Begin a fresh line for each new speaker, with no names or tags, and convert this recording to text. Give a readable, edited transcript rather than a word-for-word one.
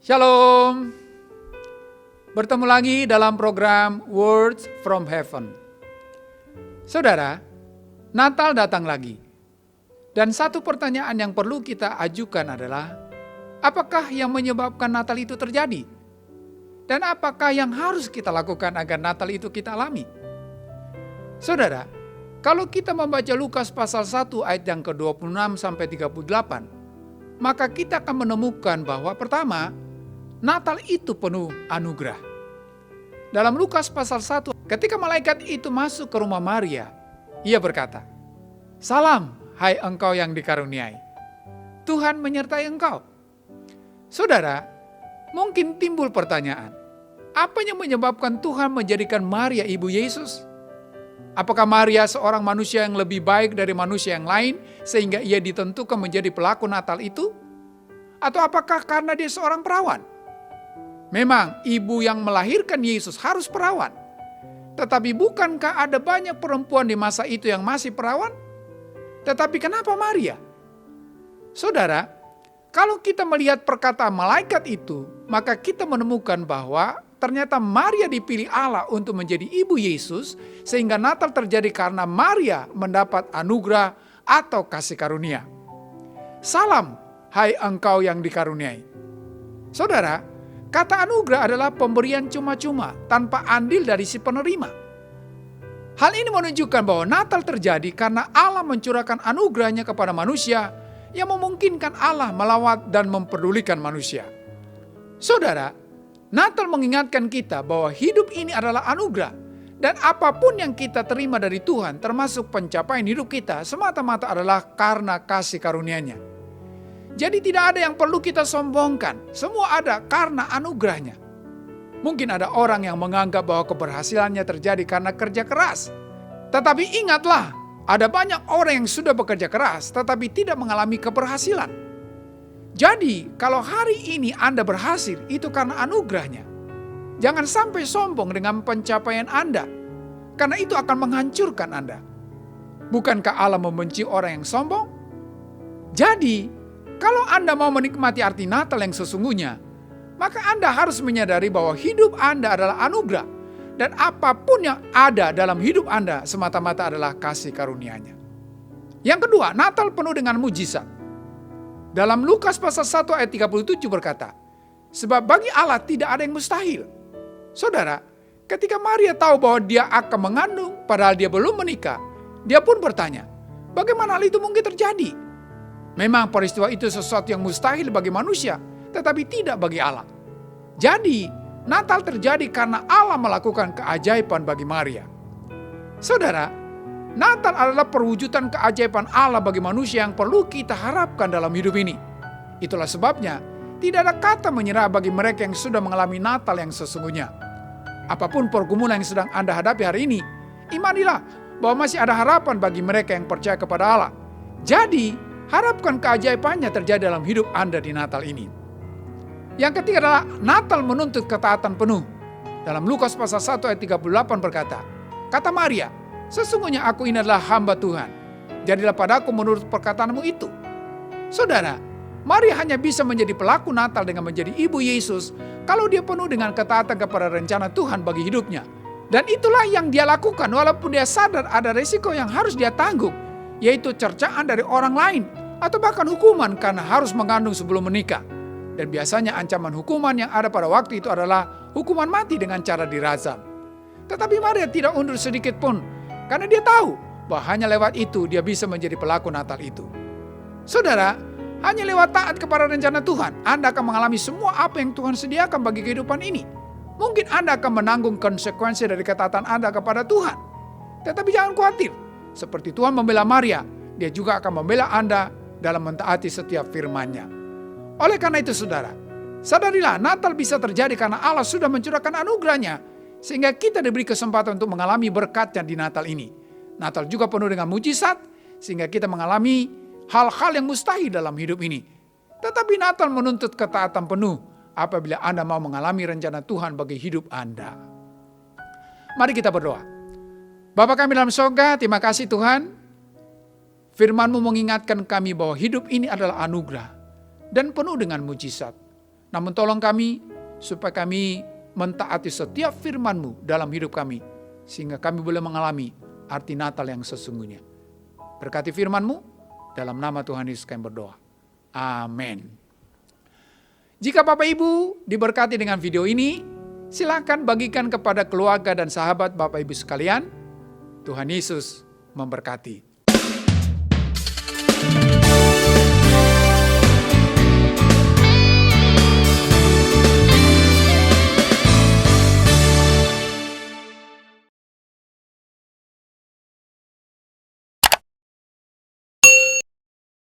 Shalom. Bertemu lagi dalam program Words from Heaven. Saudara, Natal datang lagi. Dan satu pertanyaan yang perlu kita ajukan adalah, apakah yang menyebabkan Natal itu terjadi? Dan apakah yang harus kita lakukan agar Natal itu kita alami? Saudara, kalau kita membaca Lukas pasal 1 ayat yang ke-26 sampai 38, maka kita akan menemukan bahwa pertama, Natal itu penuh anugerah. Dalam Lukas pasal 1, ketika malaikat itu masuk ke rumah Maria, ia berkata, "Salam, hai engkau yang dikaruniai. Tuhan menyertai engkau." Saudara, mungkin timbul pertanyaan, apa yang menyebabkan Tuhan menjadikan Maria ibu Yesus? Apakah Maria seorang manusia yang lebih baik dari manusia yang lain sehingga ia ditentukan menjadi pelaku Natal itu? Atau apakah karena dia seorang perawan? Memang ibu yang melahirkan Yesus harus perawan. Tetapi bukankah ada banyak perempuan di masa itu yang masih perawan? Tetapi kenapa Maria? Saudara, kalau kita melihat perkataan malaikat itu, maka kita menemukan bahwa ternyata Maria dipilih Allah untuk menjadi ibu Yesus, sehingga Natal terjadi karena Maria mendapat anugerah atau kasih karunia. Salam, hai engkau yang dikaruniai. Saudara, kata anugerah adalah pemberian cuma-cuma tanpa andil dari si penerima. Hal ini menunjukkan bahwa Natal terjadi karena Allah mencurahkan anugerahnya kepada manusia yang memungkinkan Allah melawat dan memperdulikan manusia. Saudara, Natal mengingatkan kita bahwa hidup ini adalah anugerah dan apapun yang kita terima dari Tuhan termasuk pencapaian hidup kita semata-mata adalah karena kasih karunia-Nya. Jadi tidak ada yang perlu kita sombongkan, semua ada karena anugerahnya. Mungkin ada orang yang menganggap bahwa keberhasilannya terjadi karena kerja keras. Tetapi ingatlah, ada banyak orang yang sudah bekerja keras tetapi tidak mengalami keberhasilan. Jadi kalau hari ini Anda berhasil, itu karena anugerahnya. Jangan sampai sombong dengan pencapaian Anda, karena itu akan menghancurkan Anda. Bukankah Allah membenci orang yang sombong? Jadi, kalau Anda mau menikmati arti Natal yang sesungguhnya, maka Anda harus menyadari bahwa hidup Anda adalah anugerah, dan apapun yang ada dalam hidup Anda semata-mata adalah kasih karunia-Nya. Yang kedua, Natal penuh dengan mujizat. Dalam Lukas pasal 1 ayat 37 berkata, "Sebab bagi Allah tidak ada yang mustahil." Saudara, ketika Maria tahu bahwa dia akan mengandung padahal dia belum menikah, dia pun bertanya, bagaimana hal itu mungkin terjadi? Memang peristiwa itu sesuatu yang mustahil bagi manusia, tetapi tidak bagi Allah. Jadi, Natal terjadi karena Allah melakukan keajaiban bagi Maria. Saudara, Natal adalah perwujudan keajaiban Allah bagi manusia yang perlu kita harapkan dalam hidup ini. Itulah sebabnya, tidak ada kata menyerah bagi mereka yang sudah mengalami Natal yang sesungguhnya. Apapun pergumulan yang sedang Anda hadapi hari ini, imanilah bahwa masih ada harapan bagi mereka yang percaya kepada Allah. Jadi, harapkan keajaibannya terjadi dalam hidup Anda di Natal ini. Yang ketiga adalah Natal menuntut ketaatan penuh. Dalam Lukas pasal 1 ayat 38 berkata, kata Maria, "Sesungguhnya aku ini adalah hamba Tuhan. Jadilah padaku menurut perkataanmu itu." Saudara, Maria hanya bisa menjadi pelaku Natal dengan menjadi ibu Yesus kalau dia penuh dengan ketaatan kepada rencana Tuhan bagi hidupnya. Dan itulah yang dia lakukan walaupun dia sadar ada resiko yang harus dia tanggung, yaitu cercaan dari orang lain atau bahkan hukuman karena harus mengandung sebelum menikah. Dan biasanya ancaman hukuman yang ada pada waktu itu adalah hukuman mati dengan cara dirajam. Tetapi Maria tidak undur sedikit pun karena dia tahu bahwa hanya lewat itu dia bisa menjadi pelaku Natal itu. Saudara, hanya lewat taat kepada rencana Tuhan, Anda akan mengalami semua apa yang Tuhan sediakan bagi kehidupan ini. Mungkin Anda akan menanggung konsekuensi dari ketaatan Anda kepada Tuhan. Tetapi jangan khawatir. Seperti Tuhan membela Maria, dia juga akan membela Anda dalam mentaati setiap firman-Nya. Oleh karena itu saudara, sadarilah Natal bisa terjadi karena Allah sudah mencurahkan anugerah-Nya, sehingga kita diberi kesempatan untuk mengalami berkat-Nya di Natal ini. Natal juga penuh dengan mujizat, sehingga kita mengalami hal-hal yang mustahil dalam hidup ini. Tetapi Natal menuntut ketaatan penuh apabila Anda mau mengalami rencana Tuhan bagi hidup Anda. Mari kita berdoa. Bapa kami dalam surga, terima kasih Tuhan. Firman-Mu mengingatkan kami bahwa hidup ini adalah anugerah dan penuh dengan mujizat. Namun tolong kami, supaya kami mentaati setiap firman-Mu dalam hidup kami, sehingga kami boleh mengalami arti Natal yang sesungguhnya. Berkati firman-Mu, dalam nama Tuhan Yesus kami berdoa. Amin. Jika Bapak Ibu diberkati dengan video ini, silakan bagikan kepada keluarga dan sahabat Bapak Ibu sekalian. Tuhan Yesus memberkati.